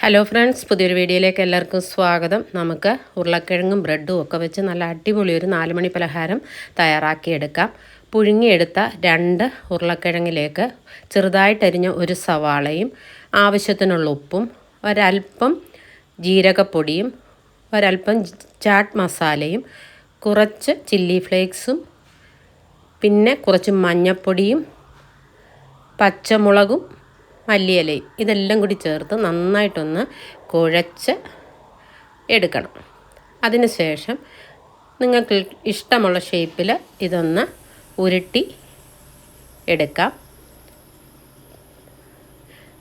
Hello friends, പുതിയൊരു വീഡിയോയിലേക്ക് എല്ലാവർക്കും സ്വാഗതം. നമുക്ക് ഉരുളക്കിഴങ്ങും ബ്രെഡും ഒക്കെ വെച്ച് നല്ല അടിപൊളി ഒരു 4 മണി പലഹാരം തയ്യാറാക്കിയെടുക്കാം. പുഴുങ്ങിയെടുത്ത 2 ഉരുളക്കിഴങ്ങിലേക്ക് ചെറുതായിട്ടരിഞ്ഞ ഒരു സവാളയും ആവശ്യത്തിനുള്ള ഉപ്പും ഒരൽപ്പം ജീരകപ്പൊടിയും ഒരൽപ്പം ചാട്ട് മസാലയും കുറച്ച് ചില്ലി ഫ്ലേക്സും പിന്നെ കുറച്ച് മഞ്ഞൾപ്പൊടിയും പച്ചമുളകും മല്ലിയിലയും ഇതെല്ലാം കൂടി ചേർത്ത് നന്നായിട്ടൊന്ന് കുഴച്ച് എടുക്കണം. അതിനുശേഷം നിങ്ങൾക്ക് ഇഷ്ടമുള്ള ഷേപ്പിൽ ഇതൊന്ന് ഉരുട്ടി എടുക്കാം.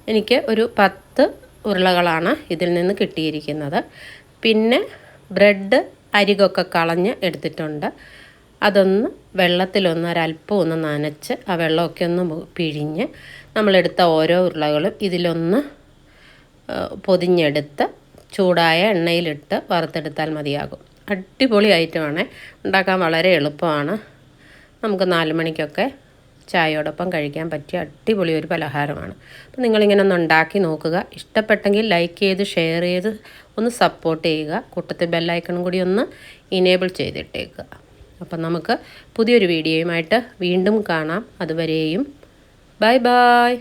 എനിക്ക് ഒരു 10 ഉരുളകളാണ് ഇതിൽ നിന്ന് കിട്ടിയിരിക്കുന്നത്. പിന്നെ ബ്രെഡ് അരികൊക്കെ കളഞ്ഞ് എടുത്തിട്ടുണ്ട്. അതൊന്ന് വെള്ളത്തിലൊന്ന് ഒരല്പം ഒന്ന് നനച്ച് ആ വെള്ളമൊക്കെ ഒന്ന് പിഴിഞ്ഞ് നമ്മളെടുത്ത ഓരോ ഉരുളകളും ഇതിലൊന്ന് പൊതിഞ്ഞെടുത്ത് ചൂടായ എണ്ണയിലിട്ട് വറുത്തെടുത്താൽ മതിയാകും. അടിപൊളി ഐറ്റമാണ്, ഉണ്ടാക്കാൻ വളരെ എളുപ്പമാണ്. നമുക്ക് 4 മണിക്കൊക്കെ ചായയോടൊപ്പം കഴിക്കാൻ പറ്റിയ അടിപൊളി ഒരു പലഹാരമാണ്. അപ്പോൾ നിങ്ങളിങ്ങനെ ഒന്ന് ഉണ്ടാക്കി നോക്കുക. ഇഷ്ടപ്പെട്ടെങ്കിൽ ലൈക്ക് ചെയ്ത് ഷെയർ ചെയ്ത് ഒന്ന് സപ്പോർട്ട് ചെയ്യുക. കൂട്ടത്തിൽ ബെല്ലൈക്കണും കൂടി ഒന്ന് ഇനേബിൾ ചെയ്തിട്ടേക്കുക. അപ്പം നമുക്ക് പുതിയൊരു വീഡിയോയുമായിട്ട് വീണ്ടും കാണാം. അതുവരെയും ബൈ ബൈ.